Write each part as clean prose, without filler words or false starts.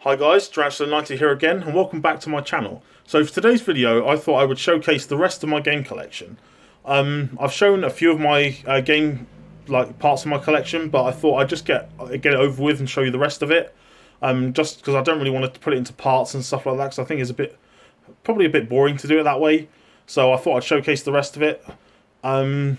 Hi guys, Dragster90 here again, and welcome back to my channel. So for today's video, I thought I would showcase the rest of my game collection. I've shown a few of my game parts of my collection, but I thought I'd just get it over with and show you the rest of it. Just because I don't really want to put it into parts and stuff like that, because I think it's probably a bit boring to do it that way. So I thought I'd showcase the rest of it, and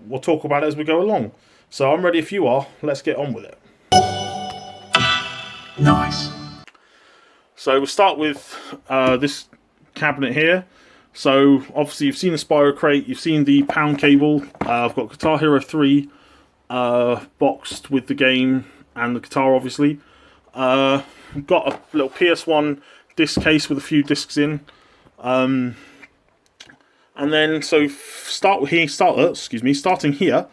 we'll talk about it as we go along. So I'm ready if you are. Let's get on with it. Nice. So we'll start with this cabinet here. So obviously you've seen the Spyro crate, you've seen the pound cable. I've got Guitar Hero 3 boxed with the game and the guitar obviously. Got a little PS1 disc case with a few discs in. And then starting here,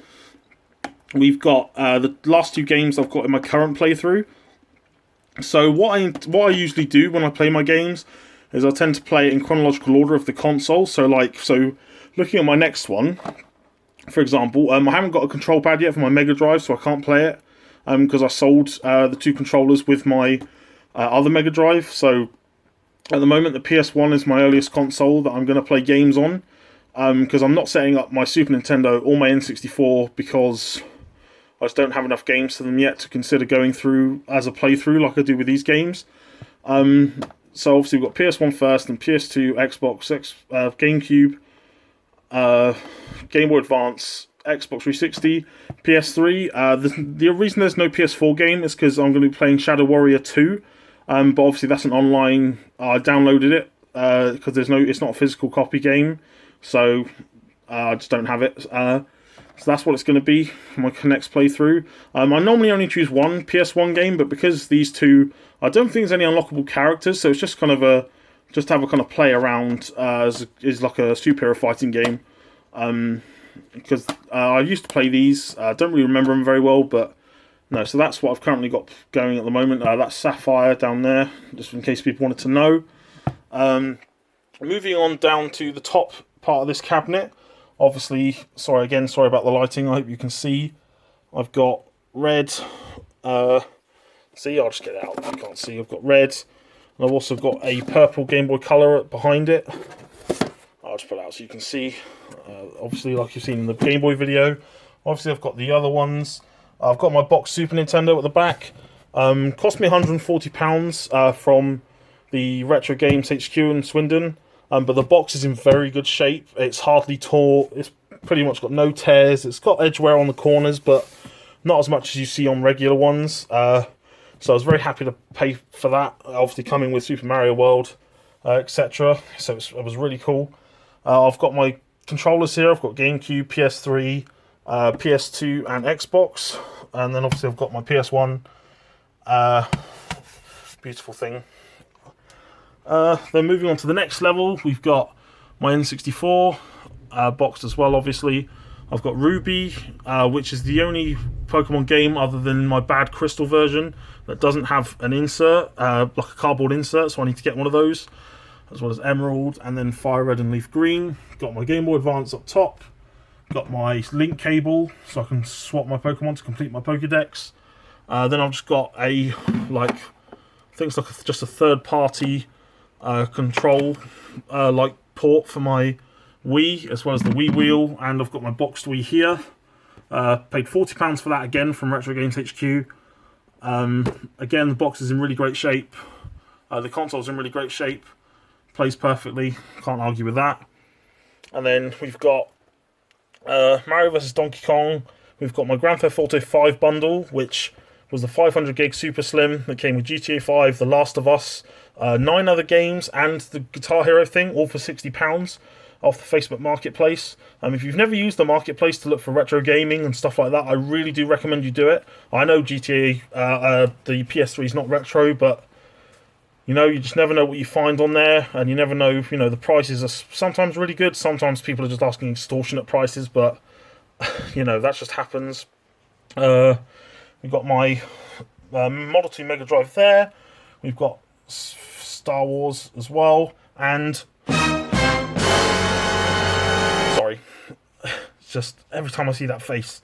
we've got the last two games I've got in my current playthrough. So what I usually do when I play my games is I tend to play it in chronological order of the console. So looking at my next one, for example, I haven't got a control pad yet for my Mega Drive, so I can't play it because I sold the two controllers with my other Mega Drive. So at the moment, the PS1 is my earliest console that I'm going to play games on, because I'm not setting up my Super Nintendo or my N64 because I just don't have enough games to them yet to consider going through as a playthrough like I do with these games. So obviously we've got PS1 first, and PS2, Xbox, GameCube, Game Boy Advance, Xbox 360, PS3. The reason there's no PS4 game is because I'm going to be playing Shadow Warrior 2, but obviously that's an online. I downloaded it because it's not a physical copy game, so I just don't have it. So that's what it's going to be for my next playthrough. I normally only choose one PS1 game, but because these two, I don't think there's any unlockable characters, so it's just kind of just have a kind of play around as like a superhero fighting game. Because I used to play these, I don't really remember them very well, but no. So that's what I've currently got going at the moment. That's Sapphire down there, just in case people wanted to know. Moving on down to the top part of this cabinet. Obviously, sorry about the lighting, I hope you can see. I've got red, see, I'll just get it out if you can't see. I've got red, and I've also got a purple Game Boy Color behind it. I'll just put it out so you can see. Obviously, like you've seen in the Game Boy video. Obviously, I've got the other ones. I've got my box Super Nintendo at the back. Cost me £140 from the Retro Games HQ in Swindon. But the box is in very good shape. It's hardly tore. It's pretty much got no tears. It's got edge wear on the corners, but not as much as you see on regular ones. So I was very happy to pay for that. Obviously coming with Super Mario World, etc. So it was really cool. I've got my controllers here. I've got GameCube, PS3, PS2 and Xbox. And then obviously I've got my PS1. Beautiful thing. Then moving on to the next level, we've got my N64 boxed as well, obviously. I've got Ruby, which is the only Pokemon game other than my bad Crystal version that doesn't have an insert, like a cardboard insert, so I need to get one of those. As well as Emerald, and then Fire Red and Leaf Green. Got my Game Boy Advance up top. Got my link cable, so I can swap my Pokemon to complete my Pokedex. Then I've just got I think it's like just a third-party control port for my Wii, as well as the Wii wheel, and I've got my boxed Wii here. Paid £40 for that again from Retro Games HQ. Again, the box is in really great shape. The console's in really great shape. Plays perfectly, can't argue with that. And then we've got Mario vs Donkey Kong. We've got my Grand Theft Auto 5 bundle, which was the 500 gig Super Slim that came with GTA 5, The Last of Us, 9 other games, and the Guitar Hero thing, all for £60 off the Facebook Marketplace. If you've never used the Marketplace to look for retro gaming and stuff like that, I really do recommend you do it. I know GTA, the PS3 is not retro, but you just never know what you find on there, and you never know, the prices are sometimes really good, sometimes people are just asking extortionate prices, but, that just happens. We've got my Model 2 Mega Drive there. We've got Star Wars as well. And sorry, it's just every time I see that face,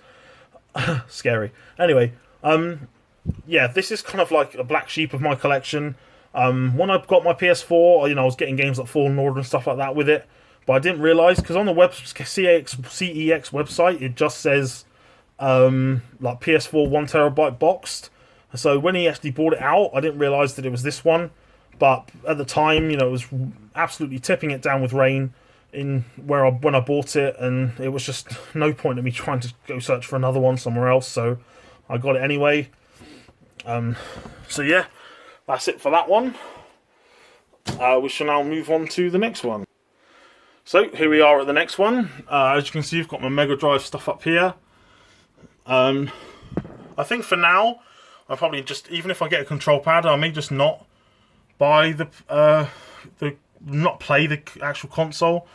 scary. Anyway, yeah, this is kind of like a black sheep of my collection. When I got my PS4, you know, I was getting games like Fallen Order and stuff like that with it, but I didn't realise, because on the CEX website, it just says like PS4 1TB boxed. So when he actually brought it out, I didn't realise that it was this one. But at the time, you know, it was absolutely tipping it down with rain in when I bought it, and it was just no point in me trying to go search for another one somewhere else. So I got it anyway. So yeah, that's it for that one. We shall now move on to the next one. So here we are at the next one. As you can see, I've got my Mega Drive stuff up here. I think for now, I'll probably just, even if I get a control pad, I may just not buy not play the actual console.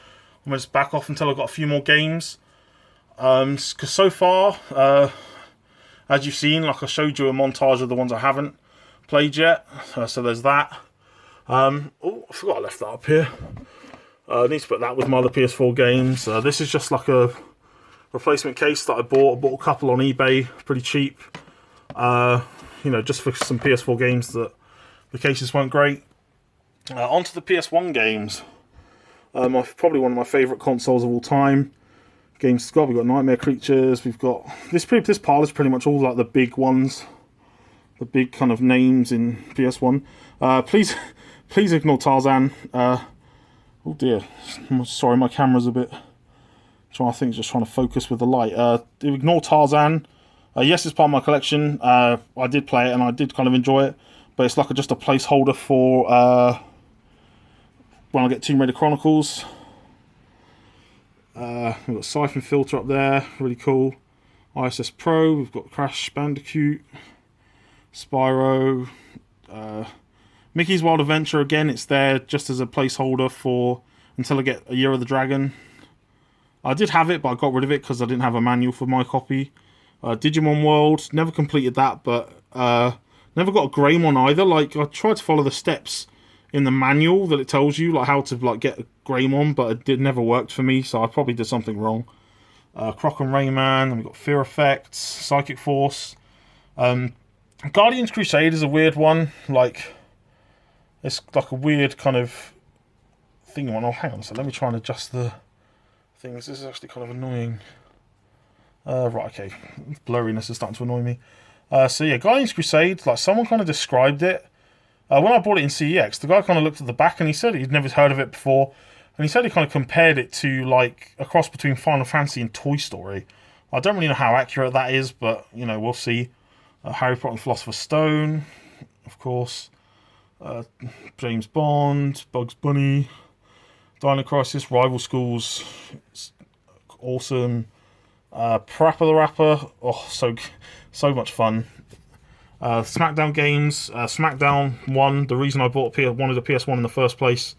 I'm going to just back off until I've got a few more games. Because so far, as you've seen, like I showed you a montage of the ones I haven't played yet. So there's that. Oh, I forgot I left that up here. I need to put that with my other PS4 games. This is just like a replacement case that I bought. I bought a couple on eBay, pretty cheap. You know, just for some PS4 games that the cases weren't great. Onto the PS1 games. Probably one of my favourite consoles of all time. Games Scott. We've got Nightmare Creatures. We've got this pile is pretty much all like the big ones, the big kind of names in PS1. Please ignore Tarzan. Oh dear, sorry, my camera's a bit. Just trying to focus with the light. Ignore Tarzan. Yes, it's part of my collection. I did play it and I did kind of enjoy it, but it's like just a placeholder for when I get Tomb Raider Chronicles. We've got Siphon Filter up there, really cool. ISS Pro, we've got Crash Bandicoot, Spyro, Mickey's Wild Adventure. Again, it's there just as a placeholder for until I get a Year of the Dragon. I did have it, but I got rid of it because I didn't have a manual for my copy. Digimon World, never completed that, but never got a Greymon either. Like, I tried to follow the steps in the manual that it tells you, like how to like get a Greymon, but it never worked for me, so I probably did something wrong. Croc and Rayman, and we've got Fear Effects, Psychic Force. Guardians Crusade is a weird one. Like, it's like a weird kind of thing. Oh, hang on a second, let me try and adjust the things. This is actually kind of annoying. Right, okay. Blurriness is starting to annoy me. So yeah, Guardians Crusade, like someone kind of described it. When I bought it in CEX, the guy kind of looked at the back and he said he'd never heard of it before. And he said he kind of compared it to like a cross between Final Fantasy and Toy Story. I don't really know how accurate that is, but you know, we'll see. Harry Potter and Philosopher's Stone, of course. James Bond, Bugs Bunny, Dino Crisis, Rival Schools, it's awesome. Parappa the Rapper, oh, so much fun. SmackDown games, SmackDown 1, the reason I wanted a PS1 in the first place.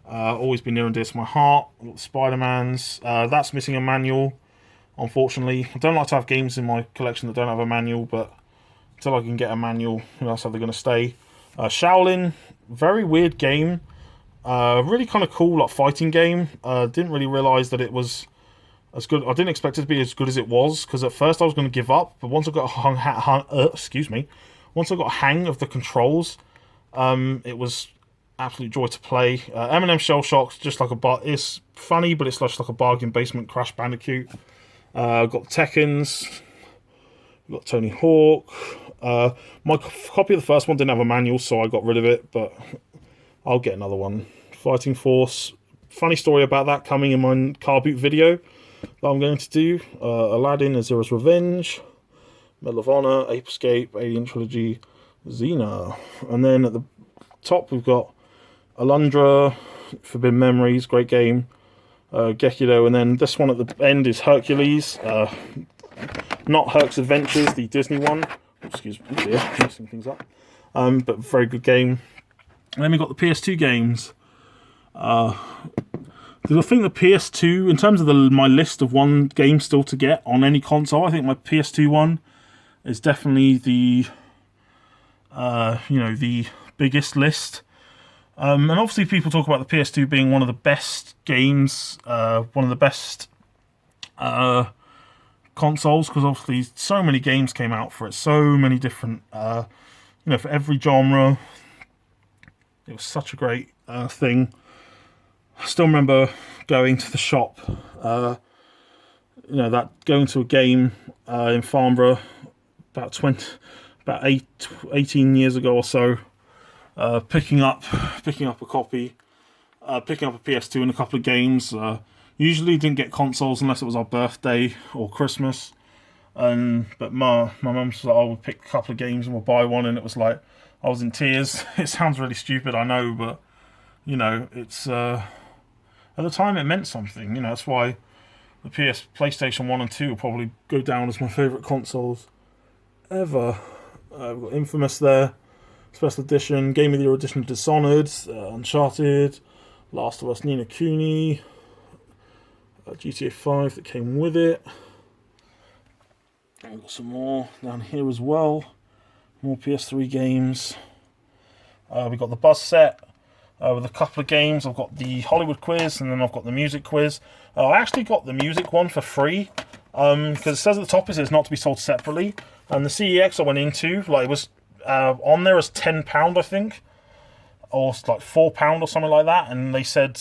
Always been near and dear to my heart. Spider-Man's, that's missing a manual, unfortunately. I don't like to have games in my collection that don't have a manual, but until I can get a manual, that's how they're going to stay. Shaolin, very weird game. Really kind of cool, like fighting game. Didn't really realise that it was as good. I didn't expect it to be as good as it was, because at first I was going to give up, but once I got once I got a hang of the controls, it was absolute joy to play. M&M Shell Shock's just like it's funny, but it's just like a bargain basement Crash Bandicoot. Got the Tekkens, got Tony Hawk. My copy of the first one didn't have a manual, so I got rid of it, but I'll get another one. Fighting Force, funny story about that coming in my car boot video that I'm going to do. Aladdin, Azura's Revenge, Medal of Honor, Ape Escape, Alien Trilogy, Xena. And then at the top we've got Alundra, Forbidden Memories, great game, Gekido, and then this one at the end is Hercules, not Herc's Adventures, the Disney one. Excuse me, dear, messing things up. But very good game. And then we've got the PS2 games. I think the PS2, in terms of my list of one game still to get on any console, I think my PS2 one is definitely the the biggest list. And obviously people talk about the PS2 being one of the best games, one of the best consoles, because obviously so many games came out for it, so many different, for every genre. It was such a great thing. I still remember going to the shop, going to a game in Farnborough about 18 years ago or so, picking up a copy, picking up a PS2 and a couple of games. Usually didn't get consoles unless it was our birthday or Christmas. But my mum said, "Oh, we'll pick a couple of games and we'll buy one," and it was like I was in tears. It sounds really stupid, I know, but it's at the time it meant something. That's why the PlayStation 1 and 2 will probably go down as my favourite consoles ever. We've got Infamous there, Special Edition, Game of the Year Edition of Dishonored, Uncharted, Last of Us, Ni no Kuni, GTA 5 that came with it. And we've got some more down here as well. More PS3 games. We've got the Buzz set with a couple of games. I've got the Hollywood quiz and then I've got the music quiz. I actually got the music one for free because it says at the top it says not to be sold separately. And the CEX I went into, it was on there as £10, I think, or like £4 or something like that. And they said,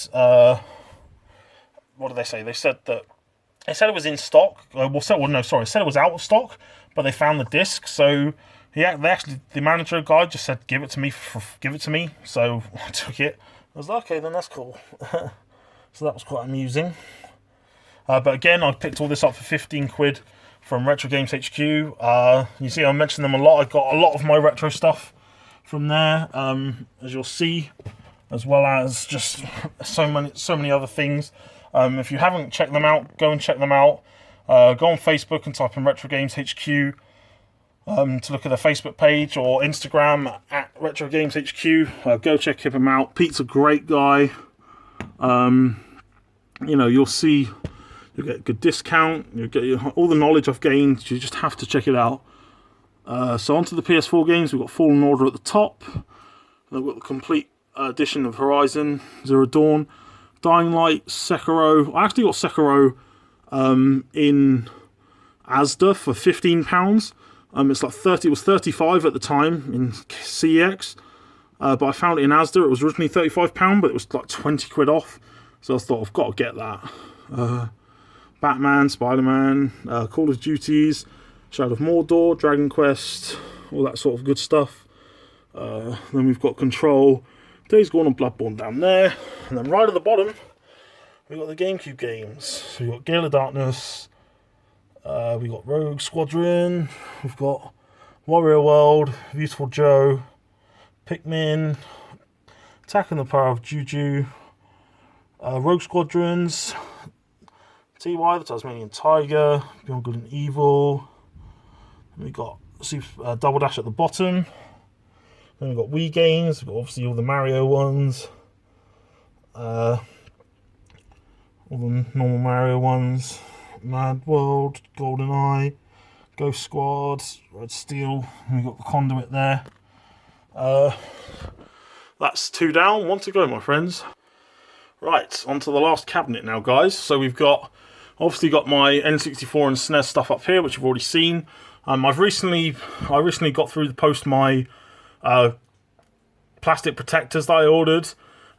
what did they say? They said it was in stock. It said it was out of stock, but they found the disc. So the manager guy just said, give it to me. So I took it. I was like, okay, then that's cool. So that was quite amusing. But again, I picked all this up for £15 from Retro Games HQ. You see, I mentioned them a lot. I got a lot of my retro stuff from there, as you'll see, as well as just so many other things. If you haven't checked them out, go and check them out. Go on Facebook and type in Retro Games HQ to look at their Facebook page, or Instagram at Retro Games HQ. Go check him out. Pete's a great guy. You'll see, you'll get a good discount. You'll get all the knowledge I've gained. You just have to check it out. So onto the PS4 games. We've got Fallen Order at the top. We've got the complete edition of Horizon Zero Dawn, Dying Light, Sekiro. I actually got Sekiro in Asda for £15. It's like 30. It was 35 at the time in CEX, but I found it in Asda. It was originally £35, but it was like £20 off. So I thought, I've got to get that. Batman, Spider-Man, Call of Duties, Shadow of Mordor, Dragon Quest, all that sort of good stuff. Then we've got Control, Days Gone and Bloodborne down there. And then right at the bottom, we've got the GameCube games. So we've got Gale of Darkness, we've got Rogue Squadron, we've got Warrior World, Beautiful Joe, Pikmin, Attack on the Power of Juju, Rogue Squadrons, TY, the Tasmanian Tiger, Beyond Good and Evil. We've got Double Dash at the bottom. Then we've got Wii games. We've got obviously all the Mario ones. All the normal Mario ones. Mad World, GoldenEye, Ghost Squad, Red Steel. And we've got the Conduit there. That's 2 down, 1 to go, my friends. Right, on to the last cabinet now, guys. So we've obviously got my N64 and SNES stuff up here, which you've already seen. I recently got through the post my plastic protectors that I ordered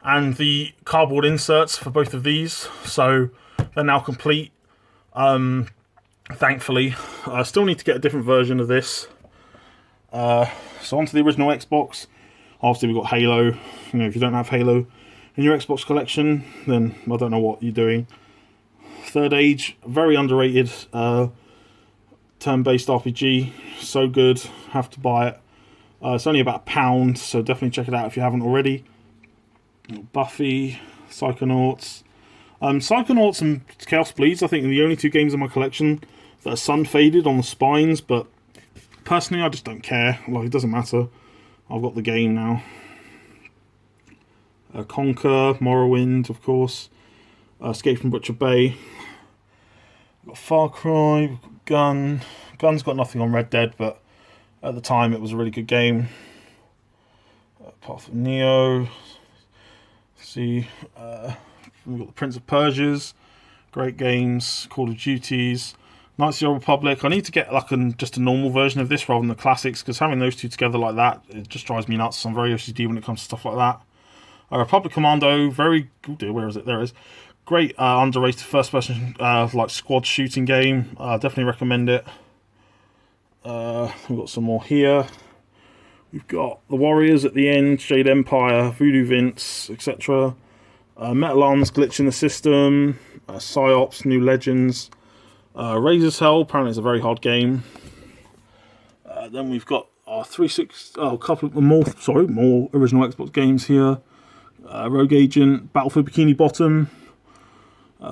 and the cardboard inserts for both of these, so they're now complete. Thankfully, I still need to get a different version of this. So onto the original Xbox. Obviously, we've got Halo. If you don't have Halo in your Xbox collection, then I don't know what you're doing. Third Age, very underrated turn-based RPG. So good, have to buy it. It's only about £1, so definitely check it out if you haven't already. Buffy, Psychonauts. Psychonauts and Chaos Bleeds, I think, are the only 2 games in my collection that are sun-faded on the spines, but personally, I just don't care. It doesn't matter. I've got the game now. Conquer, Morrowind, of course. Escape from Butcher Bay. We've got Far Cry, we've got Gun. Gun's got nothing on Red Dead, but at the time it was a really good game. Path of Neo. See, we've got the Prince of Persia's. Great games. Call of Duties. Knights of the Old Republic. I need to get like just a normal version of this rather than the classics, because having those two together like that, it just drives me nuts. I'm very OCD when it comes to stuff like that. Republic Commando, very... Oh dear, where is it? There it is. Great underrated first-person like squad shooting game. Definitely recommend it. We've got some more here. We've got the Warriors at the end, Jade Empire, Voodoo Vince, etc. Metal Arms, Glitch in the System, Psyops, New Legends, Razor's Hell, apparently it's a very hard game. Then we've got our a couple more original Xbox games here. Rogue Agent, Battlefield Bikini Bottom,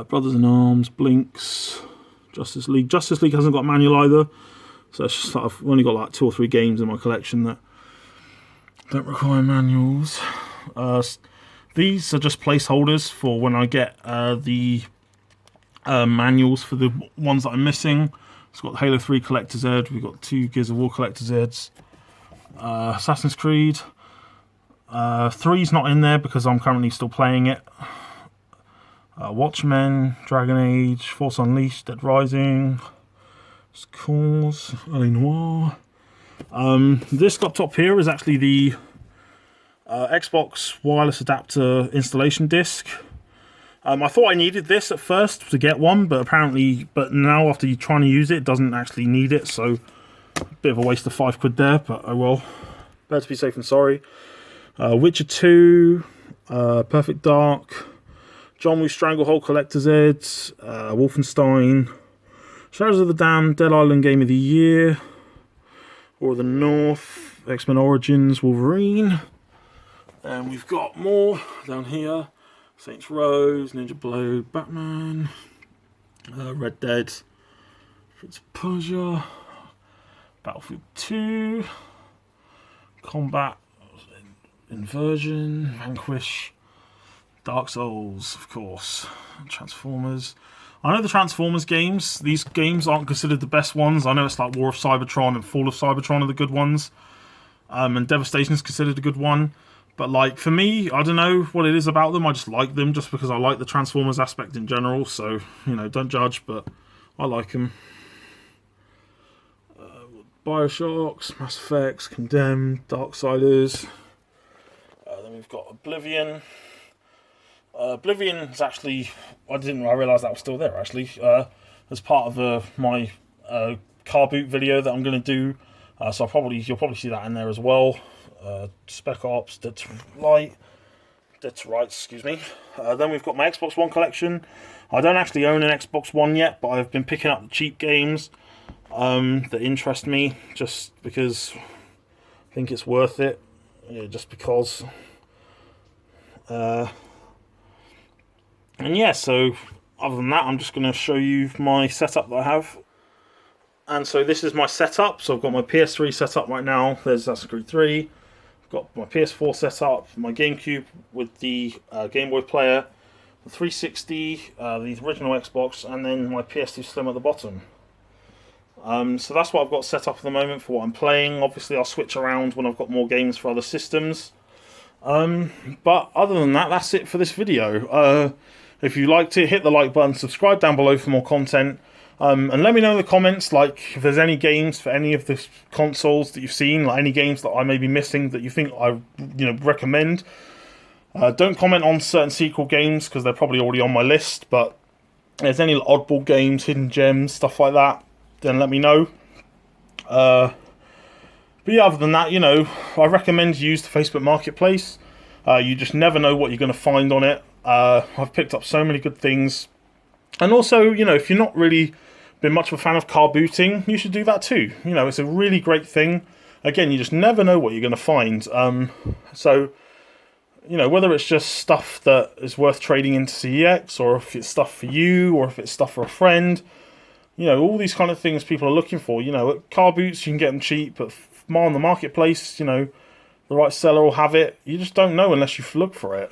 Brothers in Arms, Blinks, Justice League. Justice League hasn't got a manual either, so it's just like I've only got like 2 or 3 games in my collection that don't require manuals. These are just placeholders for when I get the manuals for the ones that I'm missing. It's got the Halo 3 Collector's Ed, we've got 2 Gears of War Collector's Eds, Assassin's Creed. 3's not in there because I'm currently still playing it. Watchmen, Dragon Age, Force Unleashed, Dead Rising, Cause, LA Noire. This laptop here is actually the Xbox wireless adapter installation disc. I thought I needed this at first to get one, but now after you're trying to use it, it doesn't actually need it, so a bit of a waste of £5 there, but oh well. Better to be safe than sorry. Witcher 2, Perfect Dark, John Woo Stranglehold Collector's Ed, Wolfenstein, Shadows of the Damned, Dead Island Game of the Year, War of the North, X-Men Origins, Wolverine. And we've got more down here. Saints Row, Ninja Blade, Batman, Red Dead, Prince of Persia, Battlefield 2, Combat, Inversion, Vanquish, Dark Souls, of course, Transformers. I know the Transformers games, these games aren't considered the best ones. I know it's like War of Cybertron and Fall of Cybertron are the good ones. And Devastation is considered a good one. But like for me, I don't know what it is about them. I just like them just because I like the Transformers aspect in general. So, you know, don't judge, but I like them. Bioshocks, Mass Effects, Condemned, Darksiders. Then we've got Oblivion. Oblivion is actually... I realised that was still there, actually. As part of my car boot video that I'm going to do. So you'll probably see that in there as well. Spec Ops, Dead to Rights, excuse me. Then we've got my Xbox One collection. I don't actually own an Xbox One yet, but I've been picking up the cheap games that interest me, just because I think it's worth it. Yeah, just because. And yeah, so other than that, I'm just going to show you my setup that I have. And so this is my setup. So I've got my PS3 set up right now. There's Assassin's Creed 3. I've got my PS4 set up, my GameCube with the Game Boy player, the 360, the original Xbox, and then my PS2 Slim at the bottom. So that's what I've got set up at the moment for what I'm playing. Obviously, I'll switch around when I've got more games for other systems. But other than that, that's it for this video. If you liked it, hit the like button, subscribe down below for more content. And let me know in the comments, like, if there's any games for any of the consoles that you've seen, like any games that I may be missing that you think I, recommend. Don't comment on certain sequel games because they're probably already on my list, but if there's any oddball games, hidden gems, stuff like that, then let me know. But yeah, other than that, I recommend you use the Facebook Marketplace. You just never know what you're going to find on it. I've picked up so many good things. And also, if you're not really been much of a fan of car booting, you should do that too. It's a really great thing. Again, you just never know what you're going to find. So, whether it's just stuff that is worth trading into CEX, or if it's stuff for you, or if it's stuff for a friend, all these kind of things people are looking for. At car boots, you can get them cheap, but more on the marketplace, the right seller will have it. You just don't know unless you look for it.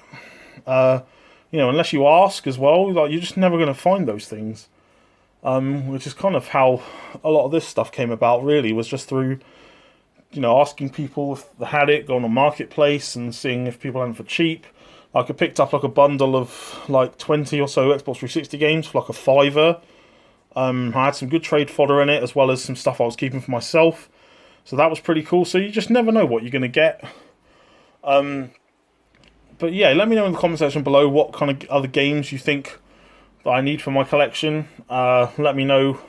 Unless you ask as well, you're just never going to find those things. Which is kind of how a lot of this stuff came about, really, was just through, asking people if they had it, going on Marketplace and seeing if people had them for cheap. Like, I picked up, a bundle of, 20 or so Xbox 360 games for, a £5. I had some good trade fodder in it, as well as some stuff I was keeping for myself. So that was pretty cool. So you just never know what you're going to get. But yeah, let me know in the comment section below what kind of other games you think that I need for my collection. Let me know,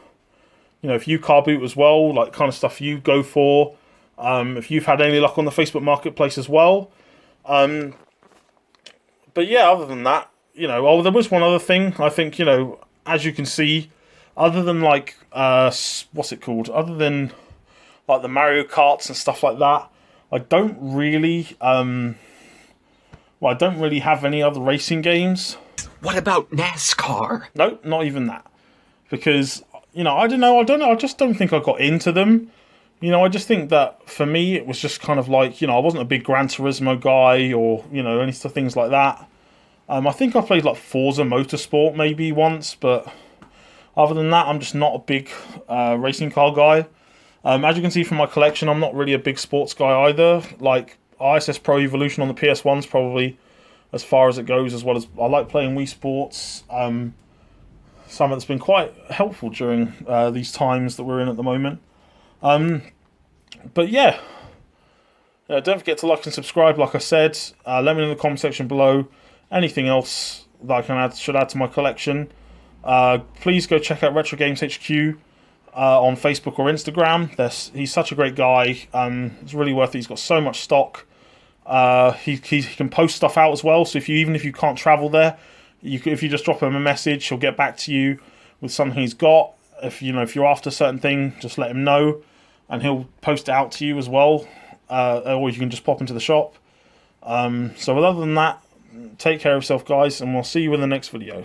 if you car boot as well, like kind of stuff you go for. If you've had any luck on the Facebook Marketplace as well. But yeah, other than that, there was one other thing. I think, as you can see, other than like, what's it called? Other than like the Mario Karts and stuff like that, I don't really, I don't really have any other racing games. What about NASCAR? No, not even that. Because, I don't know, I just don't think I got into them. I just think that for me, it was just kind of like, I wasn't a big Gran Turismo guy or, any things like that. I think I played like Forza Motorsport maybe once, but other than that, I'm just not a big racing car guy. As you can see from my collection, I'm not really a big sports guy either. Like, ISS Pro Evolution on the PS1's probably as far as it goes, as well as I like playing Wii Sports. Something that's been quite helpful during these times that we're in at the moment. But yeah, don't forget to like and subscribe, like I said. Let me know in the comment section below anything else that I should add to my collection. Please go check out Retro Games HQ on Facebook or Instagram. He's such a great guy. It's really worth it. He's got so much stock. He can post stuff out as well. So even if you can't travel there, if you just drop him a message, he'll get back to you with something he's got. If you're after a certain thing, just let him know, and he'll post it out to you as well. Or you can just pop into the shop. So other than that, take care of yourself, guys, and we'll see you in the next video.